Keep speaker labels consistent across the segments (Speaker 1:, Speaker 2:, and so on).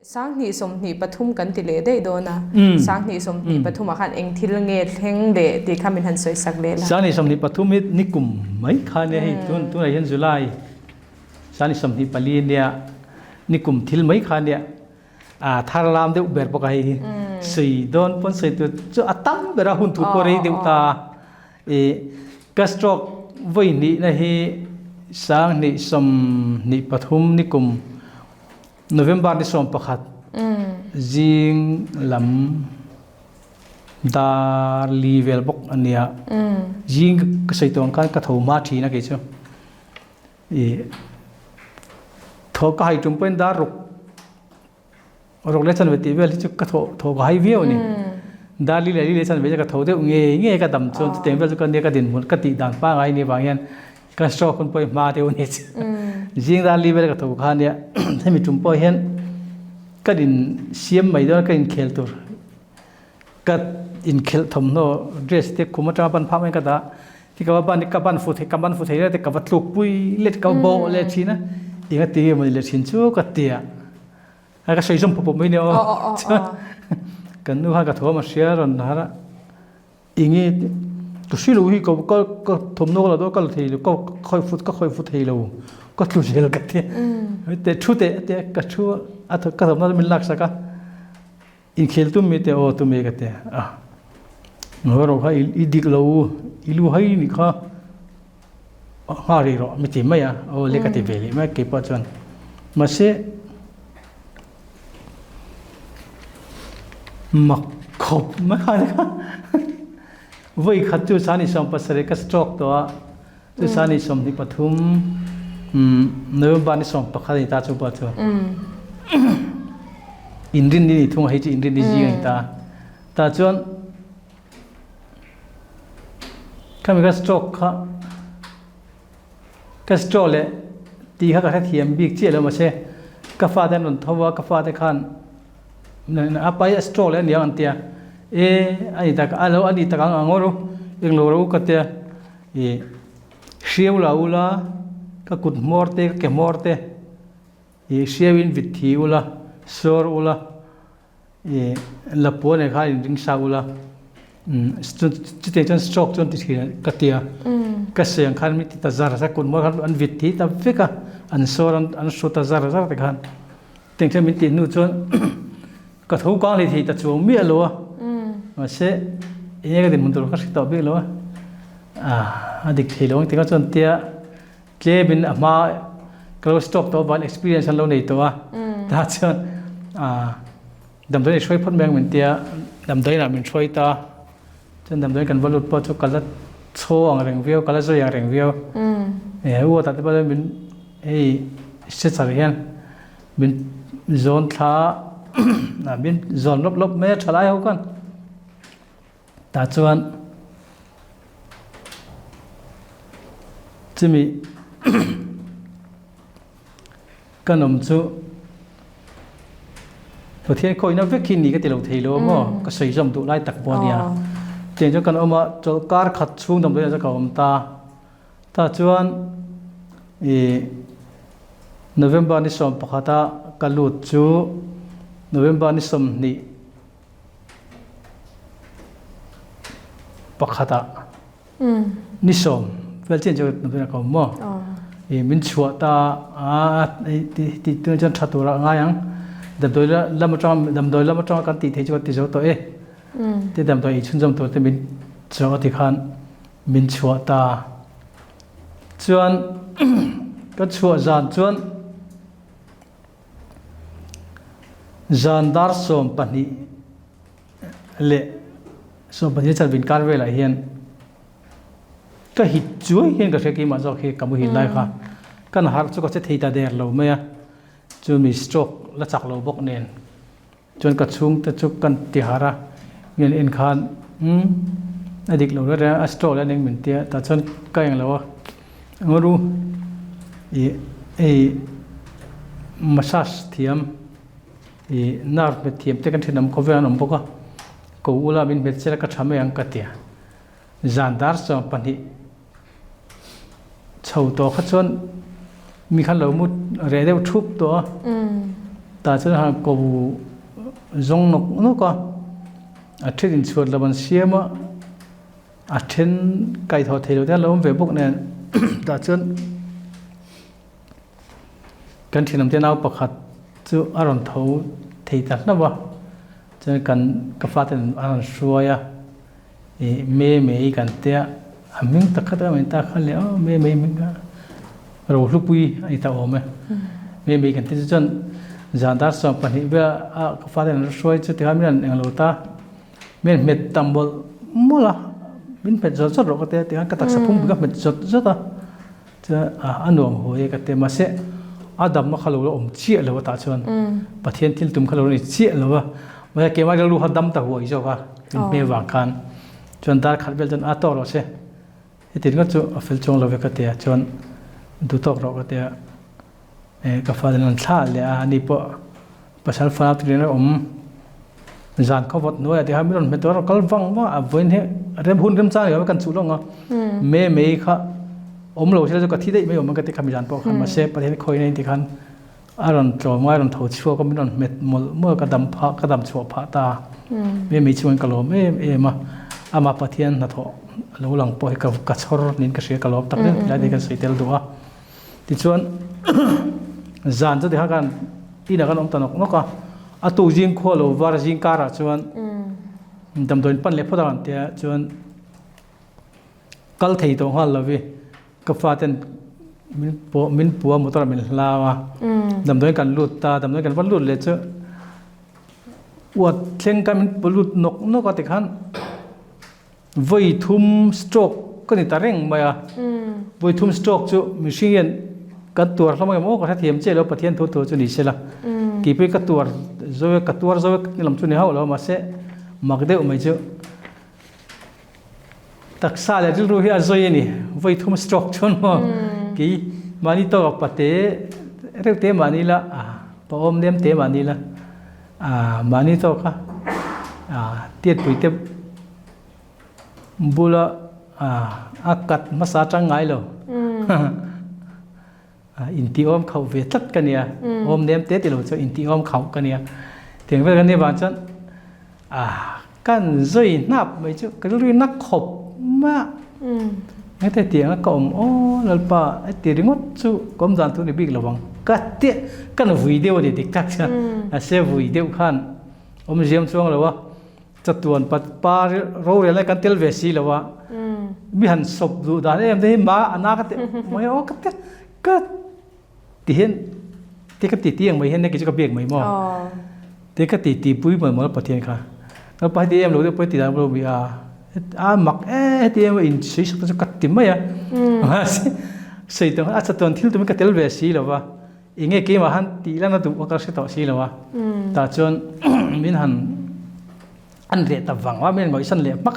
Speaker 1: sang ni som ni pathum kan ti le dei do na sang ni som ni pathum a khan eng thil nge thleng de ti khamin han soi sak le la
Speaker 2: sang ni som ni pathum ni kum mai kha ne hi tu na hian July sang ni som ni pali ne ni kum thil mai kha ne thar lam de ber pa hi sei don pon sei tu chu atam bera hun thu ko rei deuta gastrok voi ni na hi sang ni som ni pathum ni kum November ni som pakhat jing lam dar level bok ania jing ka sei tong kan ka tho ma thi na ke chu tho ka hai tum pen dar rok le chan veti vel chu ka tho ga hai view ni dar li le chan ve ka tho de nge ka dam chon tem vel ka ne ka din mun ka ti dan pa ngai ni wang yan ka stroke kun poi ma de ni jing dar level ka tho kha ne themi tum po hen ka din siam mai do ka in khel tur ka in khel thom no dress te khuma tra ban pha mai ka da ti ka ban ni ka ban fu the te ka va tluk pui let ka bo le thina inga ti mai le thin chu ka tia ka sei som pop mai ne o kan nu ha ka thoma share ron hara ingi tu silu hi ko thom no la do ka thei ko khoi fut thei lo ko tlu jel ka te te thu te ka thu at ka thom na min lak saka in khel tu mi te o tu me ka te ngoro ha i dik lo ilu hai ni kha ha ri ro mi ti ma ya o le ka te veli ma ke pa chon ma se mak khop ma kha ka voi khat chu sani som pasare ka stroke to chu sani som ni pathum November ni som pakha ni ta chu pa chu indin ni thung hai chi indin ni ji ta chuan kami ka stroke ka stroke le ti kha ka thiam bik che lo ma se ka fa den non thowa ka fa de khan na apai stroke le ni an tia ai ta ka alo ani ta ka ngoro eng lo ro ka te shiau la ula ka kut morte ke morte shiawin vithi ula sor ula la pone kha ring sa ula chite chan stroke chon ti ka tia ka se ang khan mi ti ta zara sa kun mo khan an vithi ta fika an sor an su ta zara ta khan teng che mi ti nu chon ka thau ka le thi ta chu mi alo ma se e ga din mun tur ka si to bi lo adik thilong ti ka chon tia klebin ama close talk to ban experience lo nei to ta chon dam doi shoi phot meng min tia dam doi na min shoi ta chen dam doi kan valut po chu kala cho ang reng view kala zo yang reng view wo ta te ba min se char hian min zone tha na min zone lop me thalai ho kan ta chuan chimi kanom chu to thiên khoi na vekin ni ka ti lo thei lo mo ka sei jom tu lai tak bo nia chen cho kan oma chol kar khat chung dam le ka om ta chuan November ni som pakhata ka lut chu November ni som ni pakhata ni som vel chen cho November ka mo min chua ta ti tu chan thatura nga yang dam doi lam atang kan ti thei chu ti zo to ti dam doi chun jom to te min chaw ti khan min chua ta chuan ka chua zan chuan zandar som pani le som pani chan bin kar vela hian ka hit chuai hian ka theki ma zo khe kamu hi lai kha kan har chu ka che thei ta der lo me ya chu mi stroke la chak lo bok nen chon ka chung ta chu kan ti hara ngen in khan adik lo ra a stroke la ning min tia ta chon ka yang lo ngoru massage thiam nerve me thiam te kan thinam ko ve anom boka ko ula min bet chela ka thame ang ka tia zandar so pani chho to kha chon mi khan lo mut re deu thup to ta chuan ha ko zong nok no ka a thrin in chuat laban siama a then kai tho thelo ta lom ve buk ne ta chuan kan thinam te nau pakhat chu aron tho thei tak na ba chuan kan ka faten aron suaya e me kan te aming takata men ta khale o me min ka ro hlupui ai ta ome me kan te chuan zandar so pani ba a ka faten suai chu te hamin ang lo ta men met tambol mola min pet zot zot ro ka te ka tak sapum ga met zot zot a cha anom hoe ka te ma se adam ma khalo om chi lo ta chuan pathian til tum khalo ni chi lo wa ma ke ma lu hadam ta hoi zo ka me wang kan chuan dar khat bel jan a to ro se hetin ga chu a fel chong lo ve ka te chuan du tok ro ka te e ka fa dan thla le a ni po pasal fa tri na om zan ko vot no ya de ha mi ron me to kal wang wa a voin he rem hun rem cha yo kan chu lo nga me kha om lo se ka thi dei me om ka te khami jan po khan ma se pathian khoi nei ti khan aron tro mai ron tho chua ko mi ron met mol mo ka dam pha ka dam chua pha ta me chuan ka lo me ma ama pathian na tho lo lang po ka ka chhor nin ka se ka lo tak den la de ka seitel do a ti chuan zan cha de ha kan ti na kan om tanok no ka a tu jing kho lo war jing ka ra chuan dam doin pan le phodan te chuan kal thei to hal lawi ka faten min puwa motor min lawa dam doin kan lut ta dam doin kan van lut le chu wat thleng kan min pulut nok no ka te khan voi thum stroke ko ni tareng maya voi thum stroke chu machine ka tur hlama mo ka thiam che lo pathian thu chu ni sela ki pe ka tur zo ni lam chu ni ha lo ma se magde umai chu taksa le dil ru hi azoi ni voi thum stroke chon mo ki mani to pate rete mani la pa om dem te mani la mani to ka tiet pui te bula akat masa changai lo inti om khau ve tat kania om dem te ti lo cho inti om khau kania theng ve kan ni ban chan kan zoi nap mai chu ka ri nak khop ma ngay tại tiếng có ông là pa tiếng ngót chú có một dàn tu này bị lỏng cắt tiết cái nó video để tiktok chứ sẽ video khan ông diêm xuống là wa chặt tuần pat pa rồi lại cái tel về xí là wa mi hẳn sụp dù đó em thấy má anh cái mấy ô cái tiền thì cái tiền mấy hiện nay cái cái việc mấy mò thì cái tiền bùi mà mới bắt tiền cả nó bắt tiền em rồi bắt tiền em rồi bị mặc tiền in suy sụp cho cắt tiền mấy xây tông chặt tuần thiếu tụi cái tel về xí là wa nghe cái mà hắn tỷ là nó tụi cái sẽ tạo xí là wa ta chọn mình hẳn anh rẻ tập vàng quá mình mới sân lệ mắc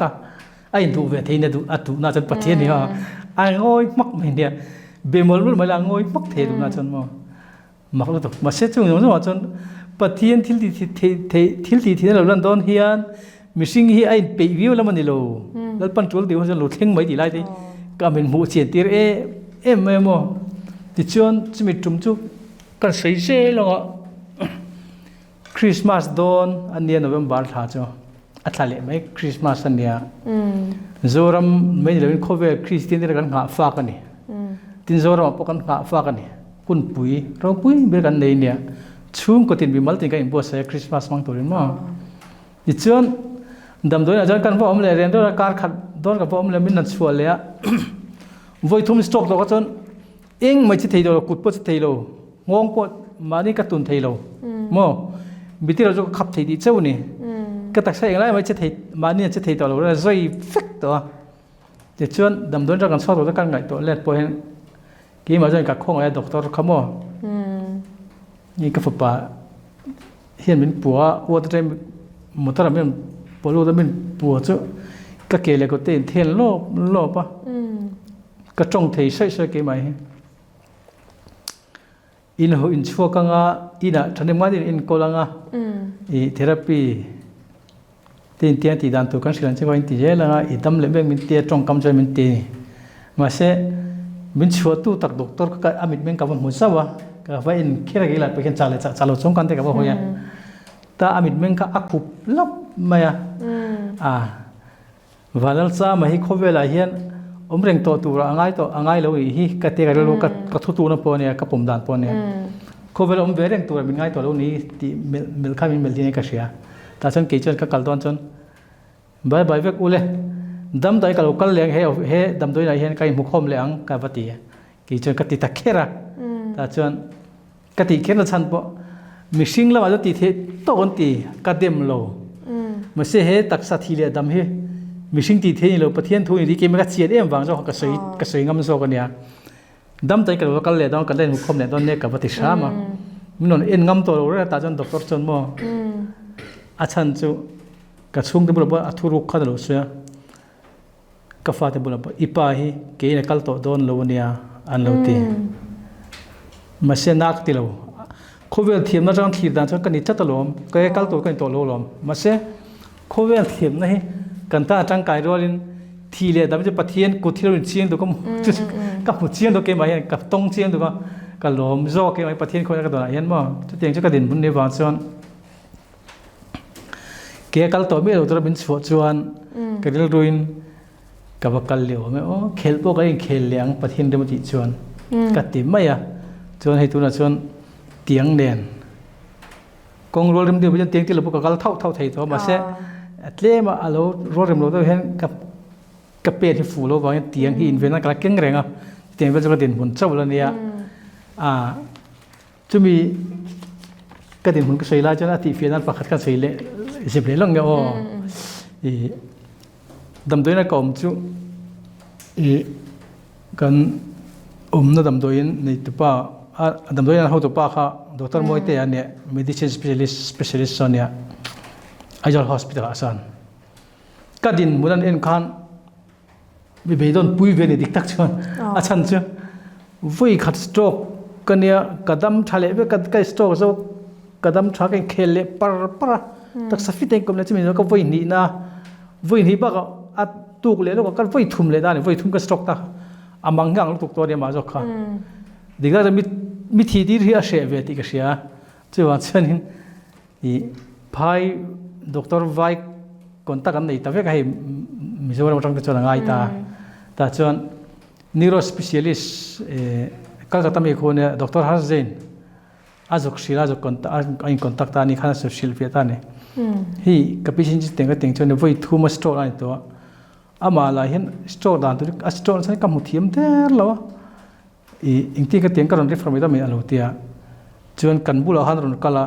Speaker 2: anh tụ về thế này tụ na chân bát thiên đi ha anh ngồi mắc mình đi bề mồm luôn mới là ngồi mắc thế tụ na chân mà mắc luôn tụ mà xét chung giống như chân bát thiên thiếu thì là lần đón hiền mình sinh hi anh bị view là mình đi lô lần pan chuột điều chân lô theng mấy đi lại đi cả mình mua tiền tiền em mà thì chân chỉ mình trúng chút cái sấy sấy lo Christmas dawn anh đi November thà cho athale mai Christmas ania zoram mai lewin khove Christian de kan nga fa kan ni tin zoram pokan nga fa kan ni kun pui ro pui be kan nei nia chung ko tin bi mal tin ka impo sa Christmas mang torin ma i chuan dam doi ajan kan vom le ren do kar khat don ka vom le min na chual le voi thum stock do ka chon eng mai chi thei do kut po chi thei lo ngong po mani ka tun thei lo mo bitir jo khap thei di cheu ni cái đặc sản này mới chết thịt mà nên chết thịt tàu là dây phích đó để chuyên đầm đốn ra gần sau đó các ngày tổ lên bồi khi mà rồi các khung ấy doctor không mò như cái phục bà hiện mình bùa qua tới một tờ mình bùa luôn đó mình bùa chứ các kề là có tiền thiên lô pa cái trong thầy xây cái máy in hồ in chua căng in à thằng em nói in cô lăng therapy tiền tiền thì đàn tụ kan silan che coin ti je la idam le beng min tia trong kam choi min ti ma se min chua tu tak doctor ka amit men ka mu sawa ก็ว่าอินแค่กี่หลักไปกันจ่าเลยจ่าเราสงกันแต่กับว่าหัวเนี่ยแต่อามิดเมงก็อักขุบลับมาวันนั้นซามาฮิโคเวลาเฮียนเร่งตัวง่ายเราอีกเตะกันเราก็ทุตัวนั่นปนเนี่ยก็ปุ่มด่านปนเนี่ยโคเวลเร่งตัวเป็นง่ายตัวเรานี้ที่มิลข้ามิลที่นี่ก็เสียแต่ฉันกี่จนก็กัลตอนจนบายเวกอุเลดำตัวก็เรากัลเลี้ยงเฮดำตัวไหนเห็นก็มุขมเลี้ยงกับปฏิกี่จนก็ติดตะเคียระแต่จนก็ติดเคียระฉันปะมิชิงแล้วมาจะติดโตกันตีก็เต็มโลมาเสียเฮตักสัตย์ที่เลี้ยดำเฮมิชิงตีเทียนเราประเทศทุนที่เกี่ยมันก็เสียเอ็มวางเจ้าก็สวยงามโซกันเนี่ยดำตัวก็เรากัลเลี้ยงกันเล่นมุขมเลี้ยงตอนนี้กับปฏิชามามันนนเอ็นงามตัวเราเลยแต่จนด็อกเตอร์จนมั่วอาจารย์จูกระชุ่มที่บุรุษอัธุรุขัดลุเสียกฟ้าที่บุรุษอีป้าฮีเกี่ยนกัลโตโดนโลเนียอันโลตีมาเสียนักที่เราเขาเวลทีมนั่งจังทีดันจนกันนิจตลมก็กัลโตกันตัวโลลมมาเสียเขาเวลทีมนั่นกันตาจังไก่รอลินทีเลียดำจะปะเทียนกุฏิเราเชียงตัวก็กับหัวเชียงตัวเกมมาเห็นกับตงเชียงตัวก็ลมโจเกมไอ้ปะเทียนคนละตัวไหนเห็นบ่จะเตียงจะกระดิ่งบนเนวานส่วนเกี่ยกัลตัวไม่เราตัวเป็นชวนกระดิ่งรุนกับกัลเลี้ยวไม่โอ้เคลโปก็ยังเคลเลี้ยงปะเทียนเดมจิชวนกัดติไม่อะชวนให้ตัวนั้นชวนเตียงเด่นกงโรลิมเดียวไปจนเตียงที่เราพวกกัลเท่าไทยตัวมาเสะเลี้ยมาเอาโรลิมเราตัวเห็นกับเปียที่ฟูเราบอกเตียงที่อินเวนนั่นก็เก่งแรงอ่ะเตียงเป็นจะกระดิ่งหุ่นเจ้าแล้วเนี่ยจะมีกระดิ่งหุ่นก็สวยแล้วจนอาทิตย์เฟียนั้นประคัดกันสวยเลยสิบเลยลงเนี่ยโอ้ดำตัวนั้นก็จุกันนั่นดำตัวนั้นในตัวป้าดำตัวนั้นเขาตัวป้าค่ะดร.มวยเตอันเนี่ย medicine specialist ส่วนเนี่ยAjal Hospital asan kadin mudan en khan bi beidon pui ve ni diktak chon achan chu voi khat stroke kania kadam thale be kad kai stroke so kadam tha kai khele par tak safi ten kom le chimi ko voi ni na voi ni ba ka at tuk le lo ka voi thum le da ni voi thum ka stroke ta amang ngang lu tuk to de ma jo kha dikla mi thi dir hi a she ve ti ka sia chu wa chanin I phai Dr. Vai kontak kan nei ta ve ka hi mizoram tang chon ngai ta chon neuro specialist Kolkata me khone Dr. Harzain azok shila azok kontak ta ni khana social fe ta ne hi kapisin ji teng chon voi thuma store ai to ama la hin store dan tu a store sai kam thiam ter lo ingti ka teng ka ron reform da me alo tia chon kan bula han ron kala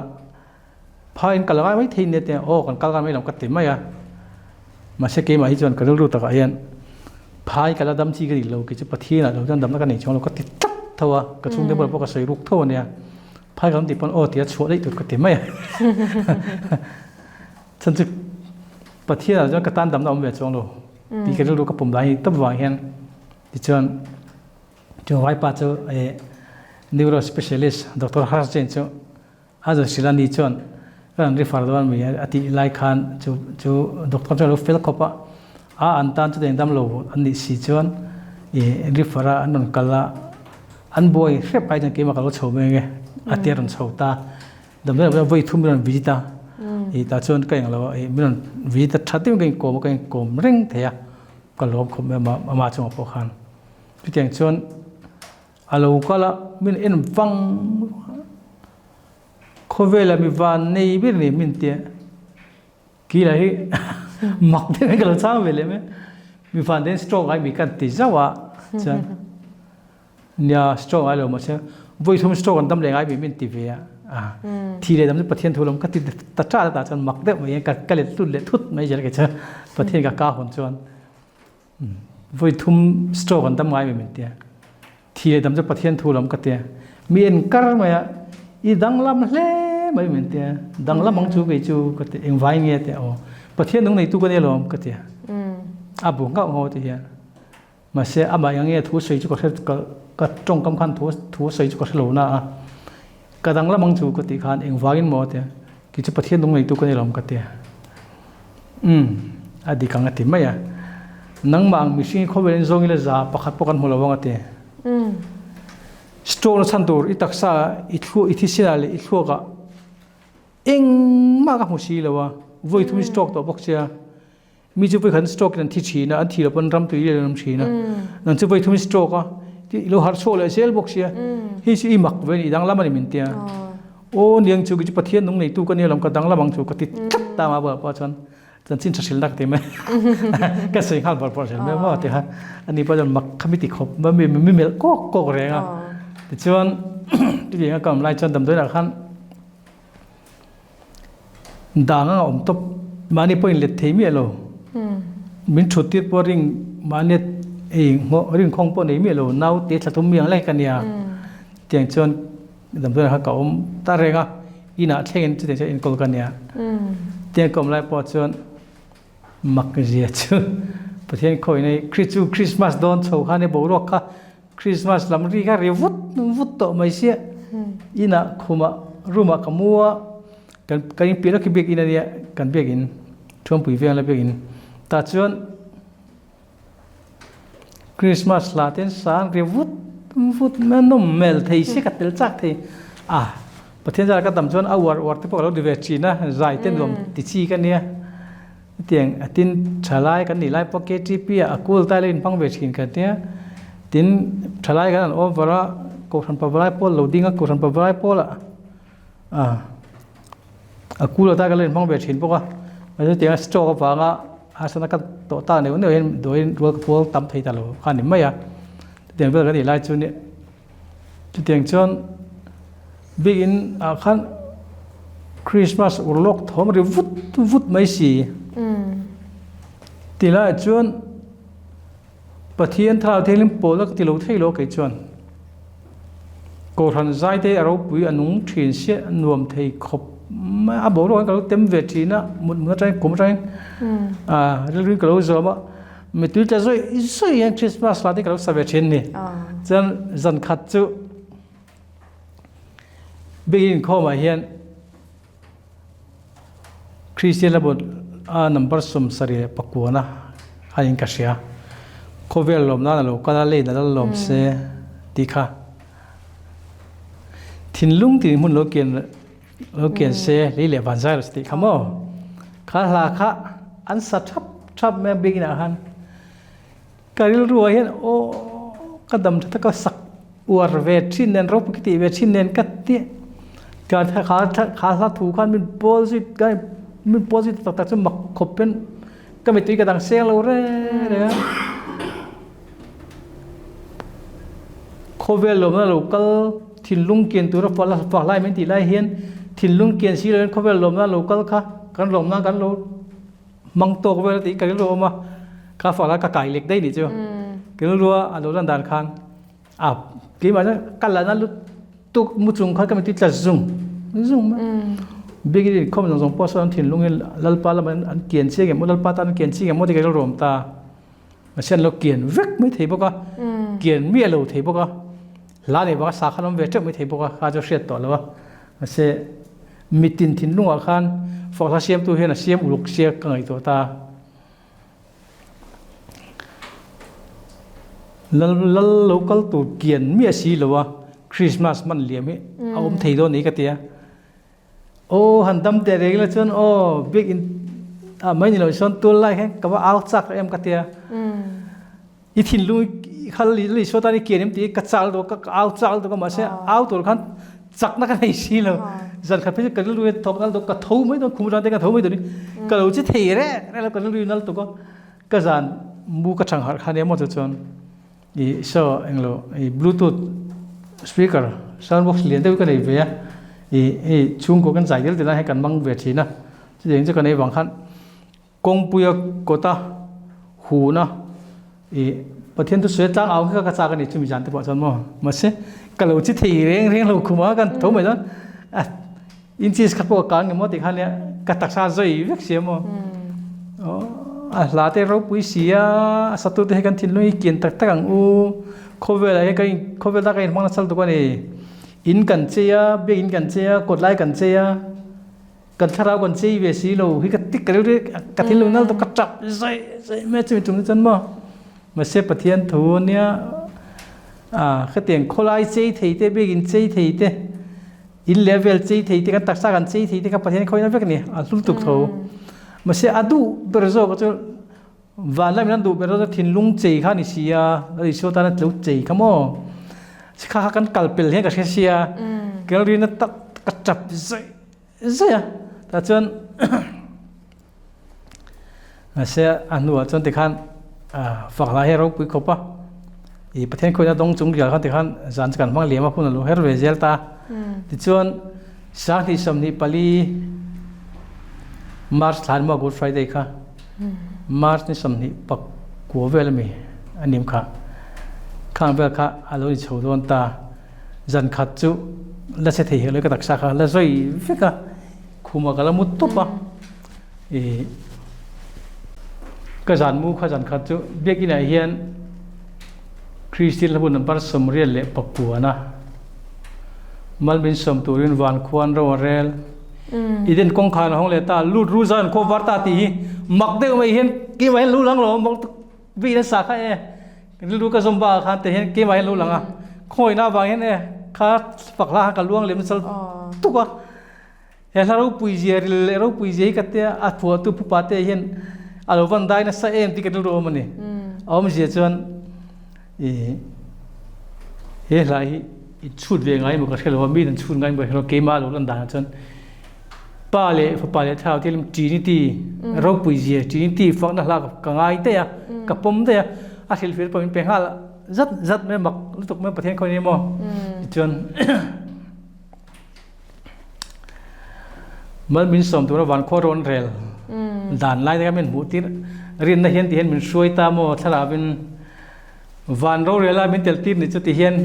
Speaker 2: Pain kalau kami tidak tiada, oh kan kalau kami dalam ketima ya, masih kema hijau kan kalau tak ayan, pain kalau dalam tiga di laut kita pasti nak dalam dalam kan ni cuma laut ketik tawa, kecung dia berapa kasih ruk tawa ni ya, pain kalau tipan oh tiada suara itu ketima ya, tentu pasti nak jangan ketan dalam dalam macam lo, di kalau laut kapum lain tu bahagian, di cuma wipa tu neuro specialist Dr. Harzain tu, ada silani cuma kan refer doan mi ati lai khan chu doctor chu fel khopa antan chu deng dam lo ani si chon refer anon kala an boy rep ai jang ke ma kalo chho me nge ati ron chhota dam da voi thum ron visita ta chon kai ngalo min visita thatim kai kom reng thea kalo khom ma chu po khan pi tiang chon alo kala min en wang Kovela mi van nei bir ni mintia kila hi mak de kalau sang vele me mi van den strong ai mi kan ti zawa chan nya strong ai lo ma che voi thum strong dam le ai mi min ti ve thi le dam pathian thulom ka ti ta ta chan mak de me ka le tu le thut mai jal ke cha pathian ka hon chon voi thum strong dam ai mi min ti thi le dam pathian thulom ka ti mi en kar ma ya I dang lam le mai men tia dang lam mang chu be chu ka te eng vai nge te o pathian nong nei tu ka ne lom ka tia abu nga ho te ya ma se ama yang nge thu sei chu ka tong kam khan thu sei chu ka lo na ka dang lam mang chu ka ti khan eng wagin mo te ki chu pathian nong nei tu ka ne lom ka tia adi kang ati ma ya nang mang mi sing kho ben zong ile za pakhat pokan holo wang ate stroke na santur itaksa ithu ithisinale ithuka eng ma ka musi lawa voi thumi stroke to boxia mi chu pui khan stroke nan thi china an thi lapon ram tui le ram china nan chu voi thumi stroke a ti lo har so le sel boxia hi si mak ve ni dang lamani min tia o niang chu gi pathian nung nei tu ka ne lam ka dang lamang chu ka ti chat ta ma ba pa chan chan chin chasil nak te me ka sei khal par par chel me ma te ha ani pa jan mak khamiti khop ba mi mel ko renga ti chuan ti nga kam lai chan dam doi na khan danga om top mani point let themi alo min thutit poring manet e ngo ring khong po nei mi alo nau te thathum miang lai kania tiang chon dam doi ha ka om ta renga ina thengin chu te in kol kania tiang kom lai po chon mak ria chu pathian khoi nei christmas don chho khane borok kha christmas lam ri ka re vut to mai sia ina khuma ruma kamua kan pira ki bek in ania kan bek in thum pui veng la bek in ta chuan christmas la ten sang re vut man nom mel thei se ka tel chak thei pathian jar ka tam chuan war te pok lo di ve china zai ten rom ti chi ka nia tiang atin thalai kan ni lai pocket ti pia akul ta len pang ve chin ka tia tin thalai kan an overa ko than pa vai pol loading a ko than pa vai pola akul ta ka len pang ve chin poka ase tiang stroke pa nga asana ka to ta ne ne hen doi rol ka pol tam thei ta lo khan ni maya tiang vel ka ni lai chu ni chu tiang chon begin khan christmas urlok thom ri vut mai si tila chuan pathian thal thelim polak tilo thailo ke chuan ko ran zai te aro pui anung thin se nuam thei khop ma abo ro ka tem ve thina mun trai kum trai rin ka lo zoma me tu ta zoi yang christmas la te ka lo sa ve thin ni chan zan khat chu begin khoma hian christian labot number sum sari pakuana ain kasia khovel lom na lo kala le na lom se tikha thinlung ti mun lo ken se le le ban zai sti khamo kha la kha an sa thap me begin a han karil ru hian o kadam tha ka sak war ve thin nen ro pukti ve thin nen kat ti ka kha thu khan min positive kai min positive tak chu mak khopen ka mi ti ka dang sel lo re khovel lo na local thinlung ken tu ra fa lai men ti lai hian thinlung ken si ren khovel lo na local kha kan lom na kan lo mang to ko ti ka lo ma ka fa la ka kai lek dai ni chu ke lo a lo ran dan khan ki ma ka la na lu tu mu chung kha ka mi ti tla zung ma begin khom jong po son thin lungel lalpa la man an kian che ge mo lalpa tan kian chi ge mo de ge rom ta ma sen lo kian vek mai thei boka kian mi lo thei boka la ne ba sa khanom ve tek mai thei boka kha jo hriat to lo ma se mitin thin lunga khan fo kha siam tu hena siam uluk sia ka ngai to ta lal local tu kian mi si lo wa christmas man liami aum thei do ni ka tia han dam te regla chon big in mai ni lo son tul lai he ka ba out chak em ka tia I thin lu khal li so ta ni kenem ti ka chal do ka out chal do ka ma se out tor khan chak na ka nei si lo zan kha pe ka lu thok dal do ka thau mai do khum ran te ka thau mai do ni ka lo chi thei re la ka lu nal to ko ka zan mu ka chang har khane mo chon I so englo I bluetooth speaker sound box liền tới cái này về chung của cái giải cái này hay cần mang về thì na chứ đến cho cái này bằng khăn công bùi của ta hù na bữa thiên tôi sẽ trang áo cái cái này chúng mình dán tới bọn chân mà sẽ cái lỗ chỉ thì riêng lỗ cũng mà cái thấu mày đó in chi khắc bộ cái mà thì khăn này cái đặc sản rồi việc gì mà là thế rồi bùi xí sát tôi thấy cái thiên lôi kiến đặc đặc ang cover lại cái cover ta cái mang nó sẵn tụi này in cần chia biết in cần chia cột lại cần chia cần thao cần chia về xí lầu khi cái tích cái đấy cái thiên lôi nó tụi cắt chặt dây mẹ chửi chúng chân mà xếp bát thiên thú nia cái tiền kholai chơi thấy thế begin chơi thấy thế in level chơi thấy thế cái tác sa kan chơi thấy thế cái pathian khoi na vek ni lul tuk tho mà sẽ adu berzo cái chỗ và lại mình đủ berzo thin lung chơi kha ni sia rồi số ta nó lu chơi kamo kha kan kalpel he ka sia cái ri na tak ka chap zai zai ta chon sẽ anu chon te khan phak la he ro pui khopa i pathian khoi na dong chung ria khan te khan zan kan mang lema phun lu her ve zel ta ti chuan sang hi som ni pali March than ma Good Friday kha March ni som ni pak ko vel mi anim kha khang vel kha alo ni chodon ta zan khat chu la se thei hele ka taksa kha la zoi fika khuma kala mut to pa e ka zan mu kha zan khat chu beki na hian Christian labun number som real le papuana malbin som turin van khuan ro rel iden kong khan hong le ta lut ru zan ko warta ti mak de mai hian ki mai lu lang lo mak vi na sa kha e lu ka zomba khan te hian ki mai lu lang a khoi na wa hian e kha pakla ka luang lem sal tu ka he la ro pui je ro pui je ka te a phu tu pu pa te hian alo van dai na sa em ti ka ro mani om je chuan he lai i chut ve ngai mo ka khelo mi dan chut ngai mo khelo ke ma lo lan da chan pa le thau tilim ti ni ti ro pui je ti ni ti fak na la ka ngai te ya ka pom te ya a thil fir pom pe hal zat me mak lutuk me pathian khoi ni mo chon mal min som tu van kho ron rel dan lai ka men mu tir rin na hian ti hian min soi ta mo thara bin van ro rela min tel tir ni chu ti hian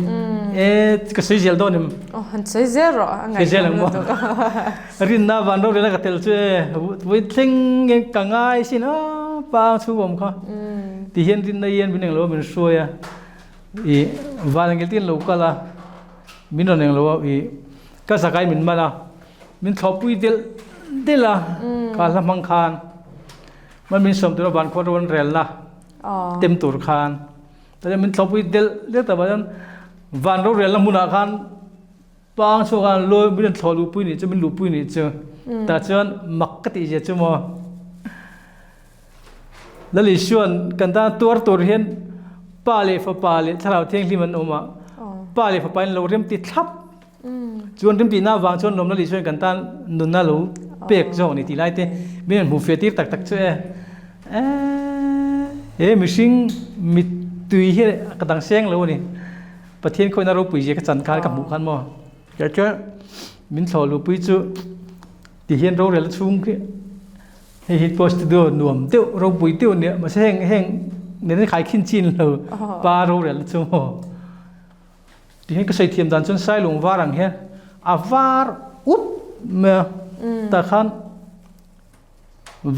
Speaker 2: ka sei zel don nim
Speaker 1: han sei zero angai
Speaker 2: zel mo rin na van ro rela ka tel chu wi thing ka ngai sin a pa chu bom kha ti hian rin na hian bin lo min soi a i van ngel tin lo kala min ron lo i ka sakai min mala min thopui dela ka lamang khan man min som tu van kho ron rel na tem tur khanแต่มันทบไปเดลเรียกแต่ว่าวันเราเรียนละมุนาคันบางช่วงลอยมันทอลูปุยนี่จะมันลูปุยนี่เจอแต่เจอมักกติจะมั่วแล้วลิชวนกันตาตัวเห็นป้าเลยฟ้าป้าเลยถ้าเราเที่ยงที่มันออกมาป้าเลยฟ้าป้าเราเริ่มติดทับชวนเริ่มตีหน้าวางชวนลมแล้วลิชวนกันตานุนน่ารู้เปียกจ่อนี่ตีไรเต้ไม่เหมือนหูเฟียตีตักเจอมิชิงมิตุยเฮกระดังเสียงเลยนี่ประเทศคนน่ารู้ปุยเจก็จันทร์กับหมู่ขันมั่วจะเจอมินสอรู้ปุยจูที่เห็นเราเรียนชุ่มขึ้นให้เห็นโพสต์ดูหนุ่มเตี้ยวเราปุยเตี้ยวเนี่ยมาแห้งเนี่ยได้ขายขิ้นจีนเลยปลาเราเรียนชุ่มที่เห็นก็ใส่เทียมดันจนใส่ลงวารังเฮวารอุดเมื่อตะขัน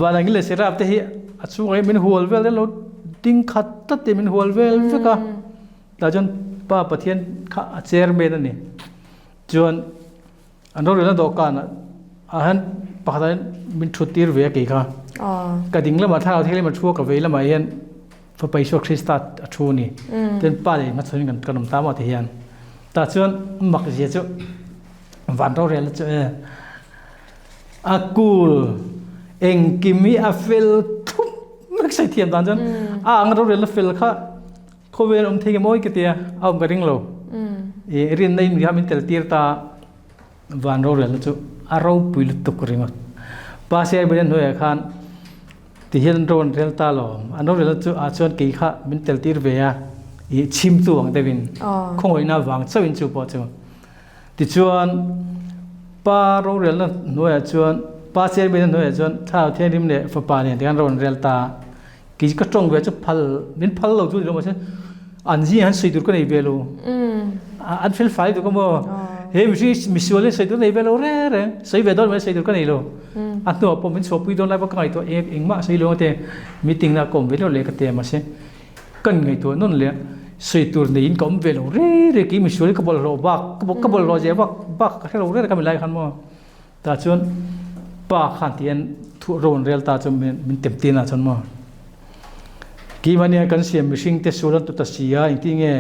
Speaker 2: วารังนี่เลยเสียรับแต่เฮช่วงไอ้มินหัวเวลแล้วดิ้งขัดตัดเต็มหัวเวลฟิกะแต่จนป้าประเทศข้าเชอร์เมนนี่จนอันนั้นเรื่องดอกกันอาหารปกติมันชุดตีร์เวกี่ค่ะกระดิ่งแล้วมาถ้าเราเที่ยวมาชั่วกับเวลามาเห็นพอไปช่วงคริสต์ชั่วนี่จนป้าเลยมาสอนกันขนมตามมาที่เห็นแต่จนมักจะเจอวันเราเรียนแล้วเจออากูเอ็งกิมีอาเฟลทุบไม่ใช่เทียมตอนจนงั้นเราเรียนแล้วเฟลค่ะเขาเวลาที่มวยกี่เดียเอากระดิ่งเราเรียนในมีทำเป็นเตลตีร์ตาวันเราเรียนแล้วจู่เราปุยลุตุกริมัดภาษาเป็นหน่วยขันที่เห็นเราเรียนตาหลอมเราเรียนแล้วจู่อาชวนกี่ข้าเป็นเตลตีร์เวียชิมตัวของเดวินคงไว้หน้าวางเจ้าอินจูปอจู่ที่ชวนป้าเราเรียนแล้วหน่วยชวนภาษาเป็นหน่วยชวนถ้าเที่ยงริมเนี่ยฟ้าป่าเนี่ยที่เราเรียนตากี่ก็ตรงเวชพัลเป็นพัลเราจู่เราไม่ใช่อันนี้ฮันสุดทุกคนในเวลูอันฟิลไฟทุกคนบ่เฮ้ยมิสวลเลยสุดทุกคนในเวลูเร่สุดเวดอนไม่สุดทุกคนในโลอันตัวผมเป็นชอบไปโดนไล่บ้างไงตัวเองมาสุดโลแต่มีติงนักกรมเวลูเลยก็เตะมาใช่กันไงตัวนั่นเลยสุดตัวในอินกรมเวลูเร่กี่มิสวลก็บอลโลบักก็บอลโลเจ็บบักแค่เราเร่ก็ไม่ไล่ขันมั่วแต่ชวนป้าขันเตียนทุโรนเรียลตาจนมันเต็มตีนอ่ะชนมั่วกี่วันนี้กันเสียมิชิงเตสุรันตุตัสยาอิงที่เงี้ย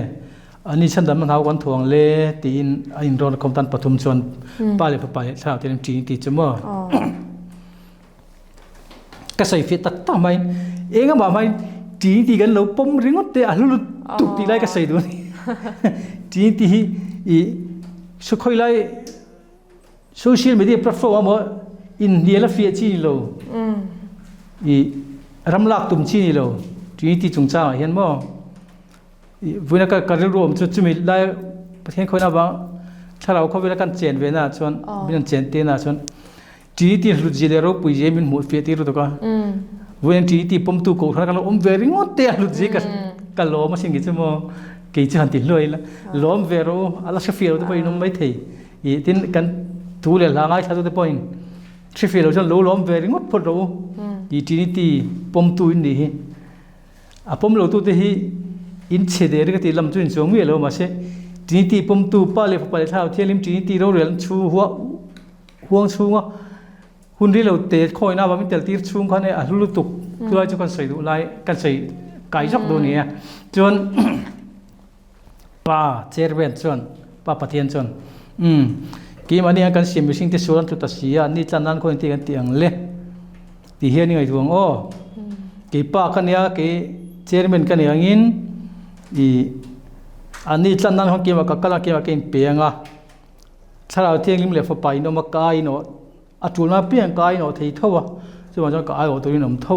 Speaker 2: อันนี้ฉันดำมันเอากันทวงเล่ตีนอินโดนคอมตันปฐุมชนป้าเลยไปชาวที่นั่นจีนตีจมูกก็ใส่ฟิตตัดทำไมเองก็บอกไม่จีนตีกันเราปุ่มริงวัดเตะลุตุกตีไล่ก็ใส่ดูนี่จีนตีอีสุขไล่โซเชียลมีเดียแพลตฟอร์มว่าอินเดียละเฟียจีนเราอีรำลักตุ่มจีนเราจีนตีจงจ้าเห็นมั้งวันนั้นก็การรวมจุดมีไล่ประเทศคนนั้นบ้างถ้าเราเข้าไปแล้วกันเจนเวน่าชวนเป็นเจนเตน่าชวนจีนตีรู้จีเดโรปุยเจมินหมดเฟียตีรู้ตัวกันวันจีนตีปุ่มตู้กูท่านกันเราเวริงอเตะรู้จีกันล้อมาสิ่งที่จะมองกี่จะหันติดเลยละล้อมเวโรอะไรสักเฟียตัวไปนุ่มไม่ถี่อีที่กันทูเลยหลังไอ้ชาตัวไปทริฟเฟลเราจะล้อมเวริงอพอรู้อีจีนตีปุ่มตู้อินดีปุ่มเราตู้ที่อินเชเดร์ก็ตีลำจุนสงเวลมาเช่จีนตีปุ่มตู้ป้าเลยพอไปเท่าเที่ยวลิมจีนตีเราเรียนชูหัวชูงหุ่นที่เราเตะคอยหน้าว่ามิเตลตีชูงเขาเนี่ยลุตุกคือว่าจะกันใส่ดูไล่กันใส่ไก่ชกตัวนี้จนป้าเจอร์เวนจนป้าปะเทียนจนกี่มันเนี่ยกันเสียมิสิ่งที่ส่วนจุดตัดเสียนี่จันนั้นคนที่กันเตียงเละที่เฮียนี่ไงทวงโอ้กี่ป้ากันเนี่ยกี่เจอร์เวนกันอย่างนี้อันนี้จันนั้นเขาเกี่ยวกับกำลังเกี่ยวกับเก่งเปียงถ้าเราเที่ยงลิมเหลวไปโนมากายโนอัตุลมาเปียงกายโนที่เท่าซึ่งมันจะกายโอตัวนี้นมเท่า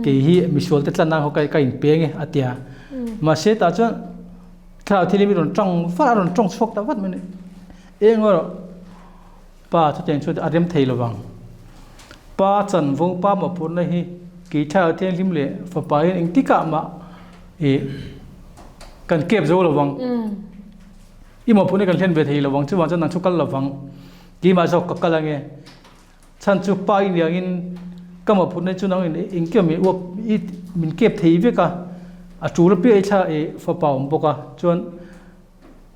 Speaker 2: กี่ฮีมิชวลแต่จันนั้นเขาเก่งเปียงอัตยามาเสตาจนถ้าเราที่ลิมโดนจ้องฟ้าโดนจ้องชกตาวัดมันเองว่าป้าจะเจนช่วยอาเรียมเทลวังป้าจันวงป้ามาพูดเลยฮีกี่ถ้าเราเที่ยงลิมเหลวไปเองที่กะมากันเก็บโซ่ระวังอีหมอพูดในกันเล่นเวทีระวังชื่อว่าจะนั่งชุกกันระวังกี่มาชกกันอะไรเงี้ยฉันชุกไปอย่างนี้ก็มาพูดในชุดนั้นเองเกี่ยวมีว่าอีมันเก็บทีวิกะจูรปีไอชาฟ้าเป่าปกะจน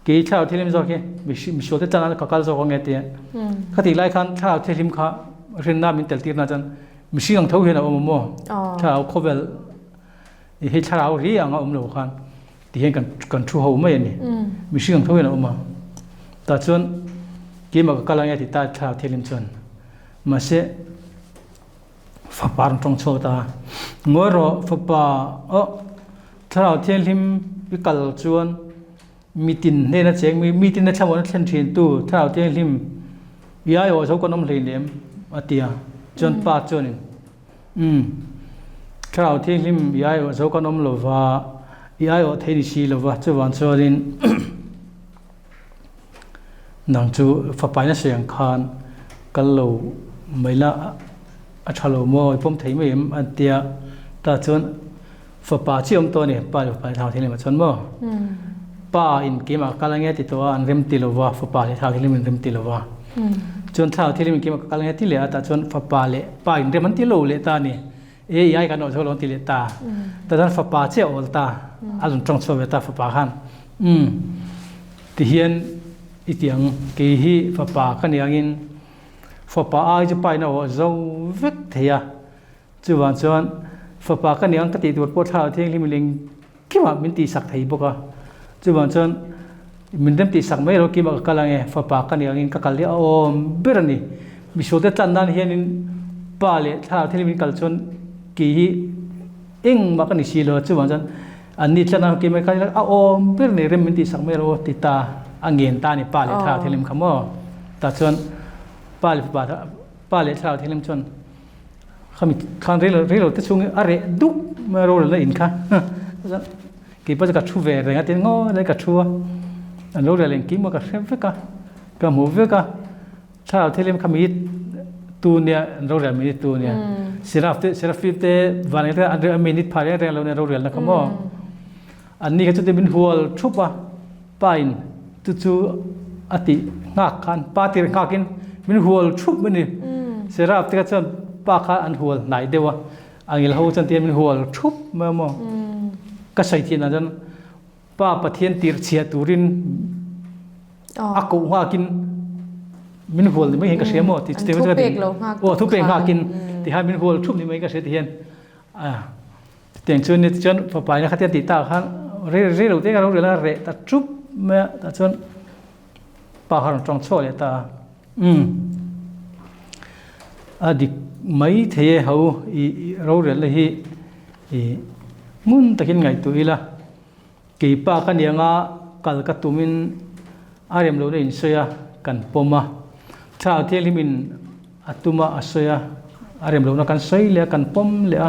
Speaker 2: กี่ชาวที่ริมจอกี้มีช่วยจะนั่งกันจอกเงี้ยตีข้าตีไล่ขันชาวที่ริมข้าเรียนน้ำมินเตลตีน่าจันมีสิ่งที่เขาเห็นเอาโม่ชาวเขาเวลเฮชาวเรียงเอาโม่ขันที่เห็นกันชูหัวไม่เนี่ยมีสิ่งที่เขาเห็นเอามาแต่จนกี่มาก็กำลังที่ตาชาวที่ริมจนมาเสฟ้าป่าตรงโชตาเมื่อเราฟ้าป่าชาวที่ริมวิกลจวนมีตินเนี่ยนะเจงมีตินนะชาวนั้นเช่นเทียนตู้ชาวที่ริมย้ายออกจากคนน้ำเลี้ยงอาเตียจนป่าจนชาวที่ริมย้ายออกจากคนน้ำหลวงย้ายออกเทนิชีหลวงจะวันโซลินนังจูฟ้าป่าเนี่ยเสียงคานกันโลไม่ละอัชโลโมผมถือไม่เห็นอันเดียแต่จนฟ้าป่าเชื่อมตัวเนี่ยป่าอยู่ไปทางที่นี่มาจนบ่ป่าอินกิมากำลังเงี้ยติดตัวอันเริ่มติลวะฟ้าป่าที่ทางที่นี่มันเริ่มติลวะจนทางที่นี่มันกิมากำลังเงี้ยติเลยแต่จนฟ้าป่าเละป่าอินเริ่มมันติโลเลยตาเนี่ยย้ายกันออกจากลงติเลตาแต่จนฟ้าป่าเชื่อโอลตาอันตรงโซเวตาฟ้าป่าขันที่เห็นอีเตียงกี่ฮีฟ้าป่าขันอย่างนี้ฟ้าป่าอาจจะไปนะว่าจะเวกเทียจวนจวนฟ้าป่าขันอย่างกติตัวปวดเท้าเที่ยงที่มันเลี้ยงคิดว่ามันตีสักไทยบุกจวนจวนมันเริ่มตีสักไม่รู้กี่มากำลังฟ้าป่าขันอย่างนี้ก็กำลังเบรนี่มีโชว์แต่จันดันเห็นป่าเลยถ้าที่มันกำลังจวนกี่ฮีเอ็งมากันนิชิโลจวนจวนอันนี้จันดันกี่ไม่กำลังเบรนี่เริ่มมันตีสักไม่รู้ติดตาอังเงินตาเนี่ยป่าเลยถ้าที่มันขโมยแต่จวนป่าเลยป่าเลยถ้าที่มันจวนเขามีคันเรื่องที่ช่วงอะไรดุมาโรลเลยอินค่ะกี่ปัจจุบันชูเวรเนี่ยที่ง้อเลยกับชัวอันโรลเลยกี่มันกับเชฟก็กับหมูเวก็ถ้าเอาที่เล่มขมิดตัวเนี่ยโรลเลยมิดตัวเนี่ยเซราฟิเตวันนี้อันเรื่องมินิทพาร์ทเรื่องเราเนี่ยโรลเลยนะขโมยอันนี้ก็จะเป็นหัวชุบว่ะป้าอินจู่ๆอติงักกันป้าตีงักกินเป็นหัวชุบมันนี่เซราฟิก็จะป้าข้าอันหัวไหนเดียวอันนี้เราจะเตรียมเป็นหัวชุบมาโมก็ใส่ที่นั่นป้าปะเทียนตีเชียตูรินอากูว่ากินมินหัวไม่เห็นกระเสียหมดที่เตรียมจะโอ้ทุกเพลงว่ากินที่ให้มินหัวชุบนี่ไม่กระเสียเทียนเตียงชวนนี่ชวนพอไปนะครับเตียนติดตาข้างเรื่องเราเตียงเราเรื่องอะไรแต่ชุบ แม่แต่จนปากหันตรงโชว์เลยตาอดีตไม่เที่ยวเราเรียนเลยมุนตะกินไงตัวอีละกี่ปากันยังอ่ะกัลกัตุมินอารมณ์เราได้ยินเสียกันปมะชาวเที่ยวที่มินอัตุมาอาศัยอารมณ์เรานักกันใช้เลี้ยกันปมเลี้ย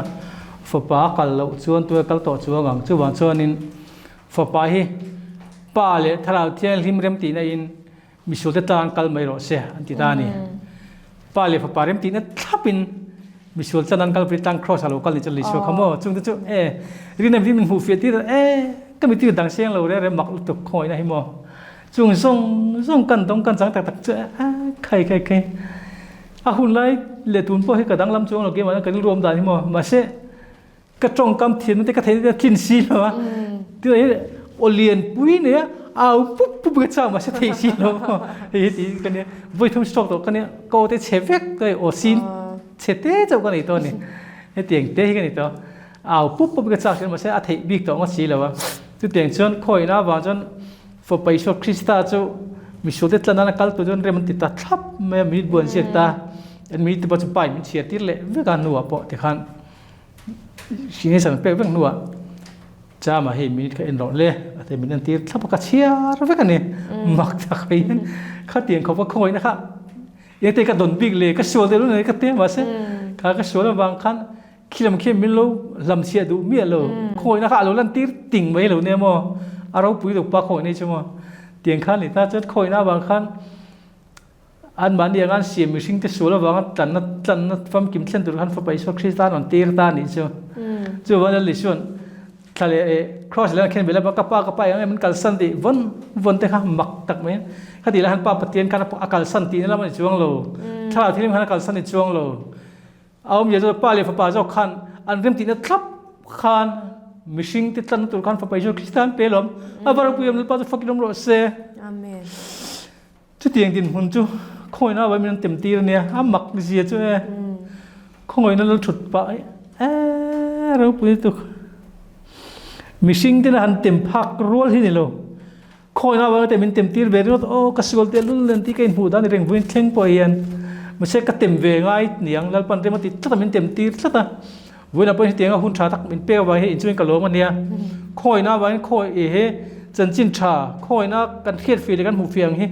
Speaker 2: ฝปากัลเราชวนตัวกัลโตชวนกังชวนชวนนินฝปาฮีป้าเลี้ยถ้าเราเที่ยวที่มิเรมตีนัยนมิสุเตตานกัลไม่รอเสียอันที่ตานี่ป้าเลี้ยฝปาเรมตีนัดทับปินมิสุเตตานกัลปริตังครอสเรากัลนี่จะลิชัวขโมจุงจุรีนที่มันหูเฟียที่ก็มีที่ดังเสียงเราเรียกมักตุกคอยนะฮิโมจุงส่งกันต้องกันสังตักเจอใครหุ่นไล่เลตุนพวกให้กระดังลำจวงเราเกี่ยวกับรวมได้ฮิโมมาเสกระจงกำเทียนมันจะกระเทียนจะกินซีเหรอที่ไหนโอเลียนปุ้ยเนี่ยเอาปุ๊บกระเจ้ามาเสทีซีเหรอเฮ้ยที่กันเนี่ยวิ่งทุ่งสตอกตัวกันเนี่ยก็จะเชฟเวกก็โอซีนเชเต้เจ้ากันอีกตัวนี่ให้เตียงเต้กันอีกตัวเอาปุ๊บกระเจ้าขึ้นมาเสอาทิตย์บิ๊กตัวก็ซีแล้ววะจุดเตียงจนคอยนะว่าจนฝนไปชดคริสต์จูมิสุเดตลานักกัลตัวจนเริ่มติดตาทับไม่มีบวนเสียตาอันมีตัวจุดไปมีเสียติดเละเวกันนัวปะที่ขันสิ่งที่สำคัญเป็นนัวจ้ามาให้มีเขาเอ็นร้อนเลยแต่มีนันตีทับปากเชียร์เวกันเนี่ยมักจะไปข้าเตียงเขาว่าคอยนะครับยังแต่ก็โดนบิ๊กเลยก็ชวนเดี๋ยวนี้ก็เตี้ยมาเสียข้าก็ชวนบางครั้งคิดลำเข้มมิโลลำเชียดูเมียโลคอยนะครับเราลันตีติ่งไว้เราเนี่ยมั้งเราปุ๋ยตกปลาคอยนี่ใช่ไหมเตียงขันนี่ถ้าจะคอยนะบางครั้งอันมันเดียงอันเสียมิสิ่งที่สูงแล้วบางจันนัดฟังกิมเช่นตัวขันฟังไปชอบคริสต์นตีร์ตานี่ใช่ไหมจู่วันนั้นลิชวนทะเลครอสแล้วแค่เวลาบางกับป้ากับป้าอย่างนี้มันกัลสันติวันแต่ข้ามักตักไหมข้าดีแล้วหันป้าปฏิญาณกันกัลสันตินี่แล้วมันช่วงโลถ้าที่นี่มันกัลสันติช่วงโลเอาเมียจะป้าเลยป้าเจ้าขันอันเริ่มตีนัดทับขันมิชิงติดตันตัวขันฟังไปชอบคริสต์เป็นลมอาบาร์กุยมนัดป้าจะฟังกินนมโรเซ่
Speaker 1: อาเมน
Speaker 2: จุดเตียงดินหุ่นจู่คอยน่าไว้มันเต็มตีแล้วเนี่ยอามักดิเสียจู่คอยน่าเราฉุดไปเราพูดตุกมิชิงที่นั่นเต็มพักรัวที่นี่โลคอยน่าไว้แต่มันเต็มตีเบรดโอ้กัสกอลเตลุลเลนที่กินหูด้านเร่งวิ่งเข่งปอยยันไม่ใช่ก็เต็มเวงไอ้เนี่ยงแล้วปันเต็มติดถ้ามันเต็มตีถ้าวิ่งเอาไปที่เตียงหุ่นชาตักมันเปี้ยวไว้ให้อินช่วยกันโลมันเนี่ยคอยน่าไว้คอยจันจินชาคอยน่ากันเครียดฟีกันหูเฟียงฮี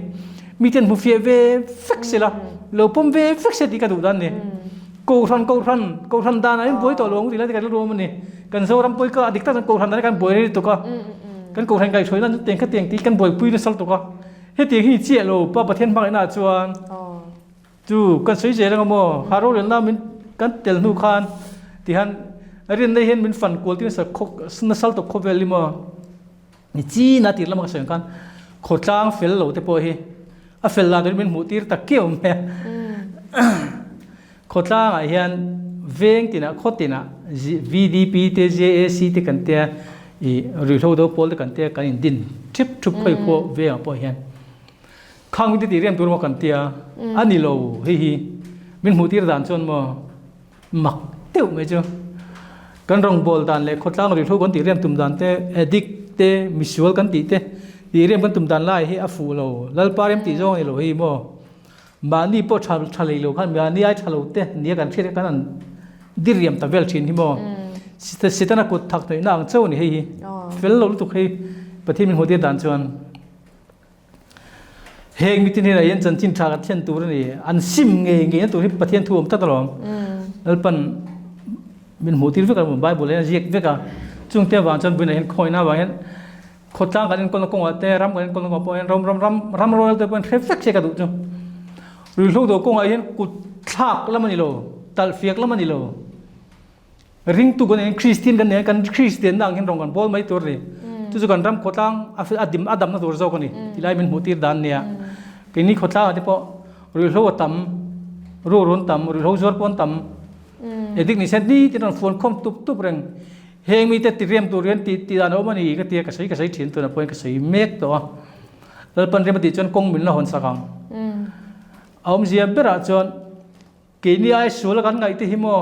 Speaker 2: มีเต็นหูเฟียเวฟิกเสละโลปุ่มเวฟิกเสดีกันดูด้านเนี่ยกูทันด้านนั้นป่วยตัวหลวงทีละที่กันรวมมันนี่กันโซ่รำป่วยก็อดีตตั้งกูทันด้านกันป่วยตัวก็กันกูทันไก่ช่วยนั่นเตียงก็เตียงตีกันป่วยป่วยนั่นสักตัวก็เฮ้เตียงที่เจี๊ยโลป้าประเทศบางน่าชวนจู่กันสวยเจ๋งแล้วก็โม่ฮารุเรนน่ามันกันเตลนูคานที่ฮันเรียนได้เห็นเป็นฝันกูที่สักนั่นสักตัวโคเวลิมานี่จีน่าตีละมันก็เสียงกันโคจ้างเฟลโลเตปอยอ่ะเฟลลาโดยเป็นหมูตีตะเกียวแม่โคตรอ่ะเฮียนเวงตินะโคตินะ VDP เต JAC เตกันเตะอีริโลโดโพลเตกันเตะกันดินทิปทุกไปโคเวงปอยเฮียนข้างวิธีเรียนตัวมากันเตะอันนี้โลเฮียเป็นหมูตีระดับจนมามักเตี้ยวไม่เจ้ากันรองบอลดันเลยโคตรริโลกันตีเรียนตุ่มดันเตะเอดิกเตะมิชวลกันตีเตะตีเรียนกันตุ่มดันไล่เฮียอฟูโลแล้วปาริมตีโจนี่โลเฮียโมมานี่พอชาลีโลกันมานี่ไอ้ชาลูเตนี่กันเชื่อกันนั่นดิเรียมตะเวลชินฮิโมสิตนักกุทักตัวนั่งเจ้านี่เฮียเฟลโลตุกเฮียประเทศมันหัวเดียดันชวนเฮงมิตินี่อะไรยันจันจินทากันเช่นตัวนี่อันซิมเงี้ยตัวที่ประเทศทั่วตั้งตลอดแล้วปันเป็นหัวที่เวกันบ่ายบุเลยเรียกเวกันจุงเตวางจนบุญเห็นคอยหน้าวางเห็นโคตรจ้างกันคนละกงว่าเตะรำกันคนละกงปอยรำโรยเตะเป็นเทฟเฟกเชกันดูจุหรือลูกตัวกงไอ้เห็นกุดทักแล้วมันนี่โลตัลเฟียกแล้วมันนี่โลริงตุกันเองคริสเตียนกันเนี่ยกันคริสเตียนดังเห็นตรงกันบอลไม่ตัวเลยทุกคนรำโคตรจ้างอดัมนั่นตัวเจ้าคนนี้ที่ไล่เป็นหัวตีดันเนี่ยทีนี้โคตรจ้างที่พอหรือลูกต่ำรู้รุนต่ำหรือลูกจวดปนต่ำเอ็ดดิ้งนี่เซนนี่ที่นั่นฝนคมตุบเร่งเฮงมีแต่ติเรียมตัวเรียนตีดานเอามันนี่ก็เตียกระใสถิ่นตัวนั้นพอยกระใสเมฆตัวแล้วปันเรียนมาติจนกงมิลละหนสักครั้งเอาเสียเบราจนกินนี่ไอ้สูแล้วกันไงที่หิมอ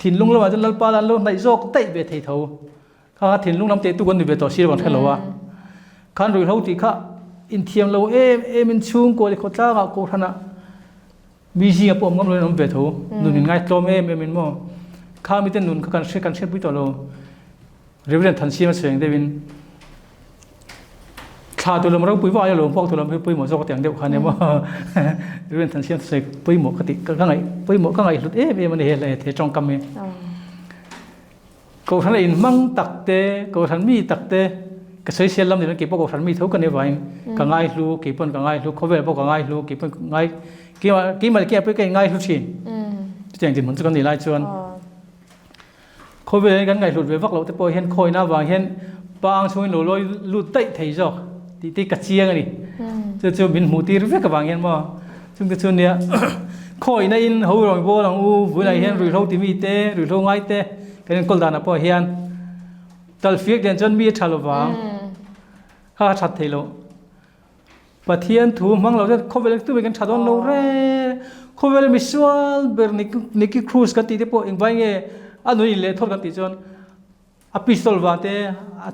Speaker 2: ถิ่นลุงแล้วมาจนลัลปาลันลุงในโจกเตะเบทีเท่าข้าถิ่นลุงน้ำเตะตุกันอยู่เบตัวชีรวันเทลวะกันโคตรจ้างกันคนละกงว่าเตะรำกันคนละกงปอยรำโรยเตะเป็นเทฟเฟกเชกันดู คันรุยเฮาติค่ะอินเทียมเรามินชุงกูเลยขดจ้าก็กูท่านน่ะมีสิ่งปมก็เลยน้องเบทูนุนง่ายตัวมินโมข้ามีแต่นุนกันเชื่อปุ้ยตัวเราเรื่องทันชีมาเสียงเดวินข้าตัวเราไม่รู้ปุ้ยว่าอย่าหลงพวกตัวเราปุ้ยหมดโซ่ก็เตียงเดียวกันเนี่ยว่าเรื่องทันชีมาเสียงปุ้ยหมดกติก็ไงปุ้ยหมดก็ไงหลุดมันเห็นเลยเทจงกำมีกูท่านอินมั่งตักเตกูท่านมีตักเตก็ใช้เสียลำเดี๋ยวกี่พวกกูท่านมีทุกกันในวันก็ง่ายรู้กี่ปนก็ง่ายรู้เขาเวลพวกก็ง่ายรู้กี่ปนง่ายกี่มาเกี่ยวไปก็ง่ายรู้ชินเจียงจินมันจะกันนี่ไล่ชวนเขาเวลกันง่ายรู้เวลพวกเราแต่พอเห็นคอยน้าบางเห็นบางช่วยหนูลอยลุดเตะไทยจอกที่กระเจียงนี่จะบินหูตีเรื่องกับบางเห็นบ่ซึ่งจะชวนเนี่ยคอยในอินหัวรองโบหลังอูเวลาเห็นหรือเราที่มีเตะหรือเราง่ายเตะกันกอลดานะพอเห็นตัลฟิกเดินจนมีชาลวางข้าชัดเทโลปะเทียนถูมังเราจะเขาเวลาตู้ไปกันชัดวันเราเร่เขาเวลามิสวาลเบอร์นิกครูสกันตีเดปโออิงไปเงี้ยอันนู้นเลยทอดกันตีจนอพิสโตลวางเตอ